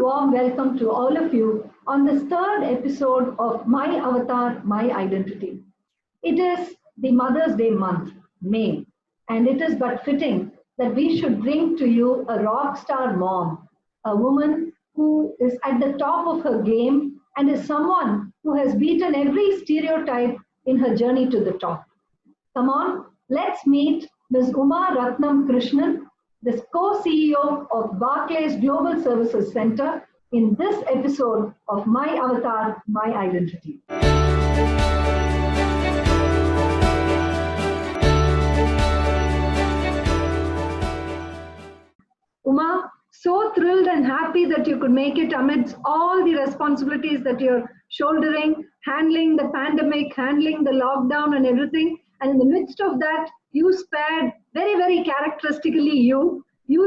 warm welcome to all of you on this third episode of My Avatar, My Identity. It is the Mother's Day month, May, and it is but fitting that we should bring to you a rock star mom, a woman who is at the top of her game and is someone who has beaten every stereotype in her journey to the top. Come on, let's meet Ms Uma Rathnam Krishnan, the co-CEO of Barclays Global Service Centre, in this episode of My Avatar, My Identity. Uma, so thrilled and happy that you could make it amidst all the responsibilities that you're shouldering, handling the pandemic, handling the lockdown and everything. And in the midst of that, you spared, very, very characteristically you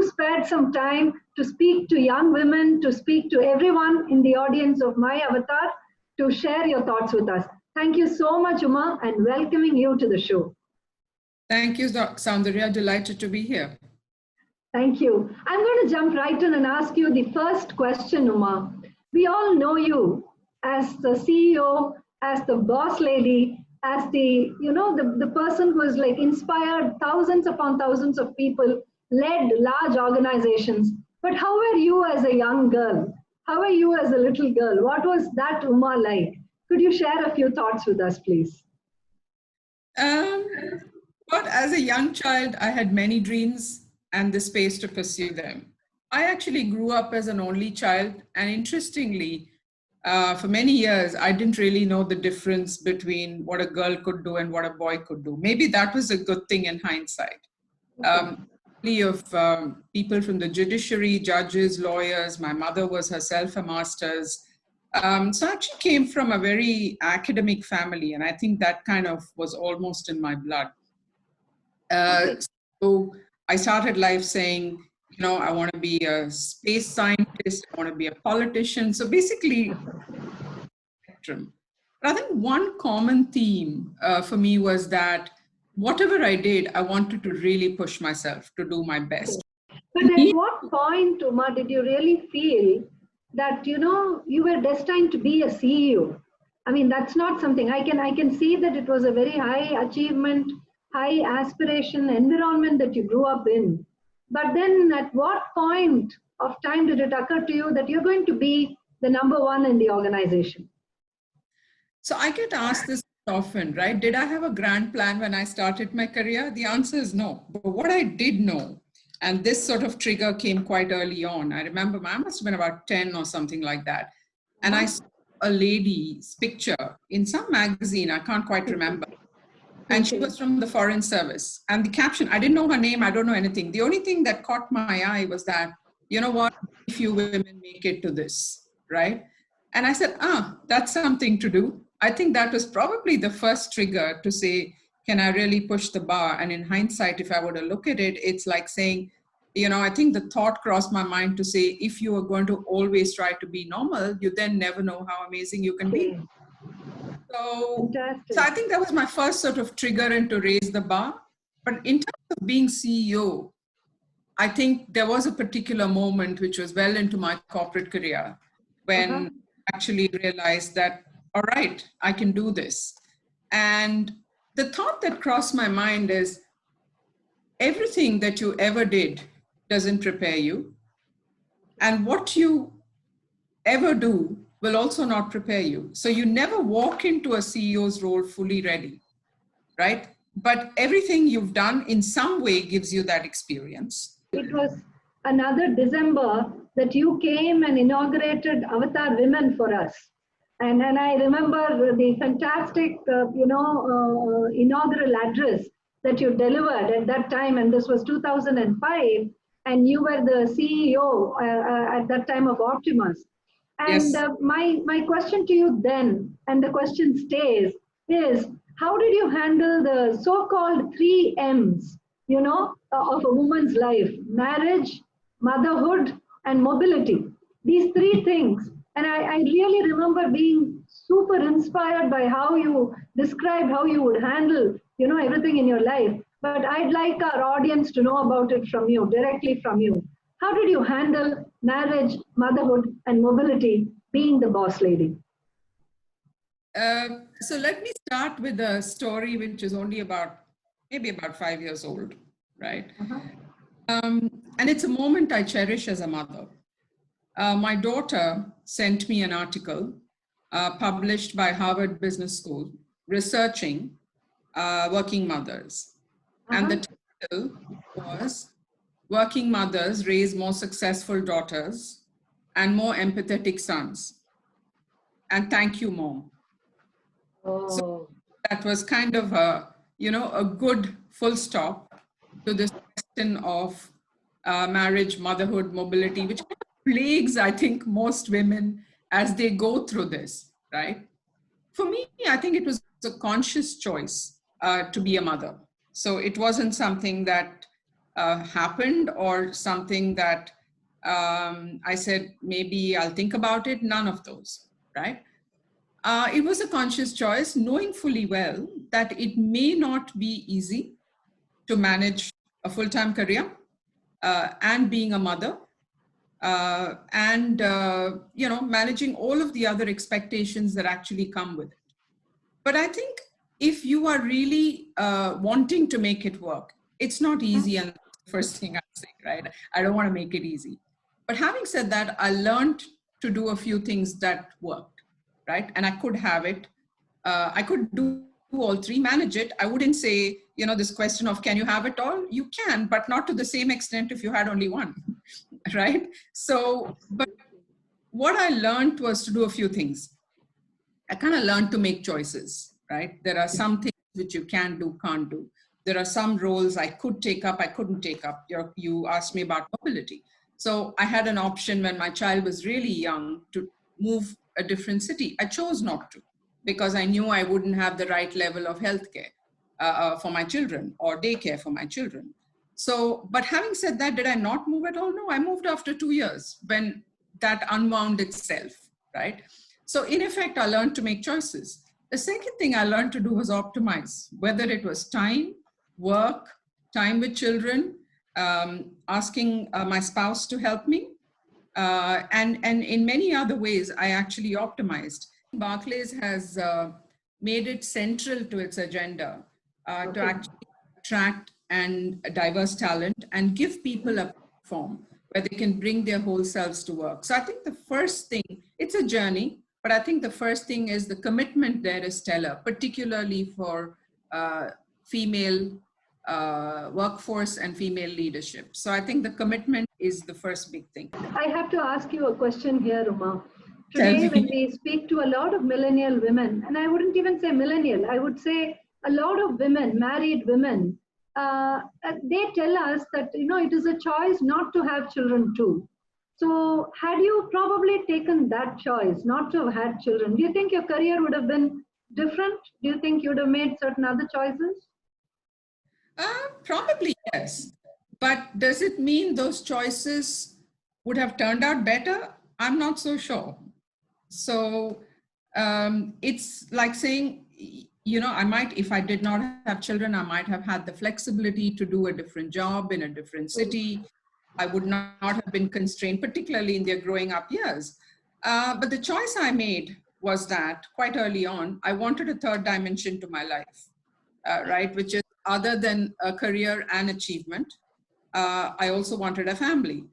spared some time to speak to young women, to speak to everyone in the audience of My Avatar, to share your thoughts with us. Thank you so much, Uma, and welcoming you to the show. Thank you, Saundarya. Delighted to be here. Thank you. I'm going to jump right in and ask you the first question, Uma. We all know you as the CEO, as the boss lady, as the person who has inspired thousands upon thousands of people, led large organizations. But how were you as a young girl? How were you as a little girl? What was that Uma like? Could you share a few thoughts with us, please? But as a young child, I had many dreams and the space to pursue them. I actually grew up as an only child, and interestingly, for many years, I didn't really know the difference between what a girl could do and what a boy could do. Maybe that was a good thing in hindsight. Of people from the judiciary, judges, lawyers. My mother was herself a master's. So I actually came from a very academic family, and I think that kind of was almost in my blood. So I started life saying, I want to be a space scientist, I want to be a politician. So basically, spectrum. But I think one common theme for me was that whatever I did, I wanted to really push myself to do my best. But at what point, Uma, did you really feel that, you were destined to be a CEO? I mean, that's not something, I can see that it was a very high achievement, high aspiration environment that you grew up in. But then at what point of time did it occur to you that you're going to be the number one in the organization? So I get asked this often, right? Did I have a grand plan when I started my career? The answer is no. But what I did know, and this sort of trigger came quite early on. I remember I must have been about 10 or something like that. And I saw a lady's picture in some magazine, I can't quite remember. And she was from the Foreign Service. And the caption, I didn't know her name, I don't know anything. The only thing that caught my eye was that, a few women make it to this, right? And I said, that's something to do. I think that was probably the first trigger to say, can I really push the bar? And in hindsight, if I were to look at it, it's like saying, I think the thought crossed my mind to say, if you are going to always try to be normal, you then never know how amazing you can be. So I think that was my first sort of trigger and to raise the bar. But in terms of being CEO, I think there was a particular moment which was well into my corporate career when I actually realized that, all right, I can do this. And the thought that crossed my mind is everything that you ever did doesn't prepare you. And what you ever do will also not prepare you. So you never walk into a CEO's role fully ready, right? But everything you've done in some way gives you that experience. It was another December that you came and inaugurated Avtar Women for us. And I remember the fantastic, inaugural address that you delivered at that time. And this was 2005. And you were the CEO at that time of Optimus. And yes. My question to you then, and the question stays, is how did you handle the so-called 3 M's, of a woman's life? Marriage, motherhood, and mobility. These 3 things. And I really remember being super inspired by how you described how you would handle, everything in your life. But I'd like our audience to know about it from you, directly from you. How did you handle marriage, motherhood, and mobility being the boss lady? So let me start with a story which is only maybe about 5 years old, right? And it's a moment I cherish as a mother. My daughter sent me an article published by Harvard Business School researching working mothers. And the title was Working Mothers Raise More Successful Daughters and More Empathetic Sons. And thank you, Mom. So that was kind of a good full stop to this question of marriage, motherhood, mobility, which kind of plagues, I think, most women as they go through this, right? For me, I think it was a conscious choice to be a mother. So it wasn't something that happened or something that I said, maybe I'll think about it. None of those, right? It was a conscious choice, knowing fully well that it may not be easy to manage a full-time career and being a mother and managing all of the other expectations that actually come with it. But I think if you are really wanting to make it work, it's not easy. And that's the first thing I say, right? I don't want to make it easy. But having said that, I learned to do a few things that worked, right? And I could have it. I could do all three, manage it. I wouldn't say, this question of can you have it all? You can, but not to the same extent if you had only one, right? So, but what I learned was to do a few things. I kind of learned to make choices, right? There are some things which you can do, can't do. There are some roles I could take up, I couldn't take up. You asked me about mobility. So I had an option when my child was really young to move a different city. I chose not to because I knew I wouldn't have the right level of healthcare for my children or daycare for my children. So, but having said that, did I not move at all? No, I moved after 2 years when that unwound itself, right? So in effect, I learned to make choices. The second thing I learned to do was optimize, whether it was time, work, time with children, asking my spouse to help me, and in many other ways, I actually optimized. Barclays has made it central to its agenda to actually attract and diverse talent and give people a platform where they can bring their whole selves to work. So I think the first thing, it's a journey, but I think the first thing is the commitment there is stellar, particularly for female workforce and female leadership. So I think the commitment is the first big thing. I have to ask you a question here, Uma. Today, when we speak to a lot of millennial women, and I wouldn't even say millennial, I would say a lot of women, married women, they tell us that, it is a choice not to have children too. So had you probably taken that choice not to have had children, do you think your career would have been different? Do you think you would have made certain other choices? Probably yes. But does it mean those choices would have turned out better? I'm not so sure. So it's like saying, I might, if I did not have children, I might have had the flexibility to do a different job in a different city. I would not have been constrained, particularly in their growing up years. But the choice I made was that quite early on, I wanted a third dimension to my life, right? Which is other than a career and achievement. I also wanted a family.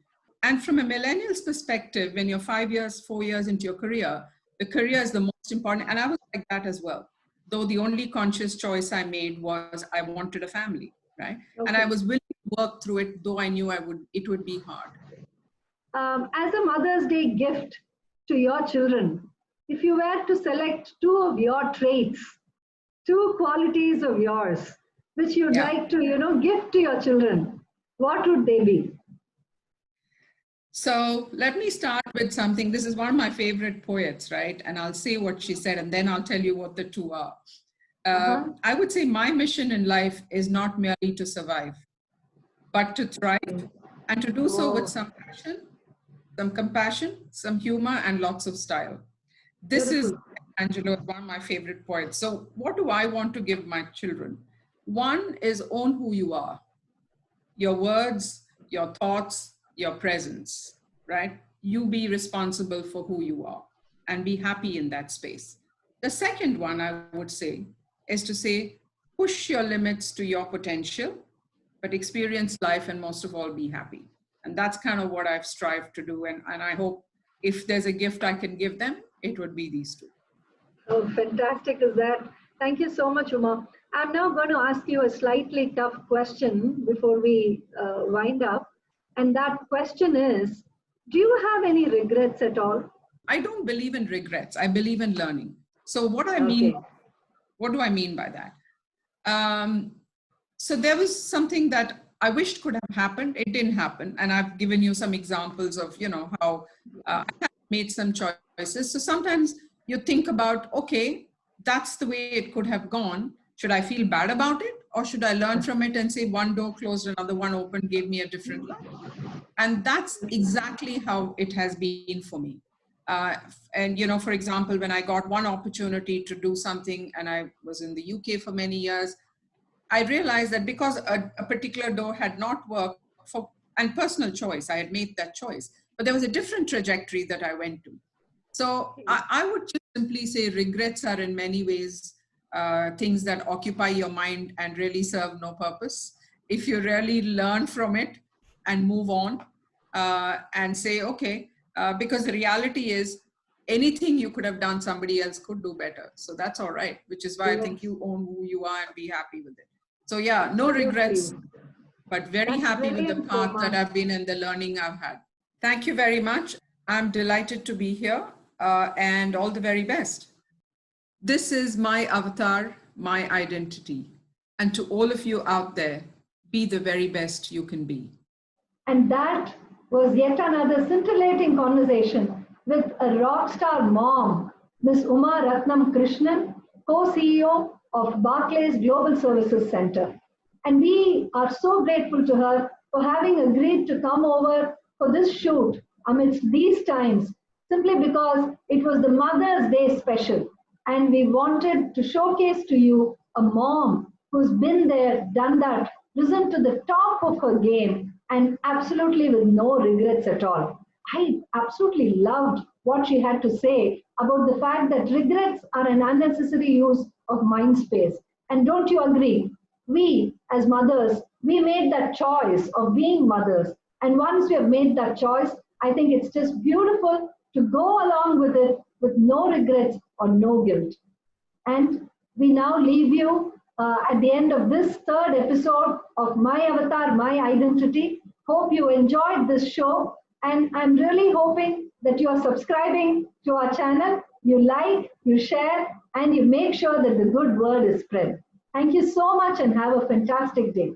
And from a millennial's perspective, when you're 5 years, 4 years into your career, the career is the most important. And I was like that as well. Though the only conscious choice I made was I wanted a family, right? Okay. And I was willing to work through it, though I knew it would be hard. As a Mother's Day gift to your children, if you were to select 2 of your traits, 2 qualities of yours, which you'd like to, gift to your children, what would they be? So let me start with something. This is one of my favorite poets, right? And I'll say what she said, and then I'll tell you what the 2 are. I would say my mission in life is not merely to survive, but to thrive, and to do so with some passion, some compassion, some humor, and lots of style. This is, Angelo, one of my favorite poets. So what do I want to give my children? One is own who you are, your words, your thoughts, your presence, right? You be responsible for who you are and be happy in that space. The second one I would say is to say, push your limits to your potential, but experience life and most of all, be happy. And that's kind of what I've strived to do. And I hope if there's a gift I can give them, it would be these two. Oh, fantastic is that. Thank you so much, Uma. I'm now going to ask you a slightly tough question before we wind up. And that question is, do you have any regrets at all? I don't believe in regrets. I believe in learning. So what do I mean by that? So there was something that I wished could have happened. It didn't happen. And I've given you some examples of, how I made some choices. So sometimes you think about, okay, that's the way it could have gone. Should I feel bad about it? Or should I learn from it and say one door closed, another one opened, gave me a different life? And that's exactly how it has been for me. And, for example, when I got one opportunity to do something and I was in the UK for many years, I realized that because a particular door had not worked and personal choice, I had made that choice, but there was a different trajectory that I went to. So I would just simply say regrets are in many ways things that occupy your mind and really serve no purpose. If you really learn from it and move on and say, okay, because the reality is anything you could have done, somebody else could do better. So that's all right, which is why I think you own who you are and be happy with it. So yeah, no regrets, but very happy with the path that I've been and the learning I've had. Thank you very much. I'm delighted to be here and all the very best. This is my avatar, my identity. And to all of you out there, be the very best you can be. And that was yet another scintillating conversation with a rock star mom, Ms Uma Rathnam Krishnan, co-CEO of Barclays Global Services Centre. And we are so grateful to her for having agreed to come over for this shoot amidst these times, simply because it was the Mother's Day special. And we wanted to showcase to you a mom who's been there, done that, risen to the top of her game, and absolutely with no regrets at all. I absolutely loved what she had to say about the fact that regrets are an unnecessary use of mind space. And don't you agree? We, as mothers, we made that choice of being mothers. And once we have made that choice, I think it's just beautiful to go along with it with no regrets or no guilt. And we now leave you at the end of this third episode of My Avatar, My Identity. Hope you enjoyed this show. And I'm really hoping that you are subscribing to our channel, you like, you share, and you make sure that the good word is spread. Thank you so much and have a fantastic day.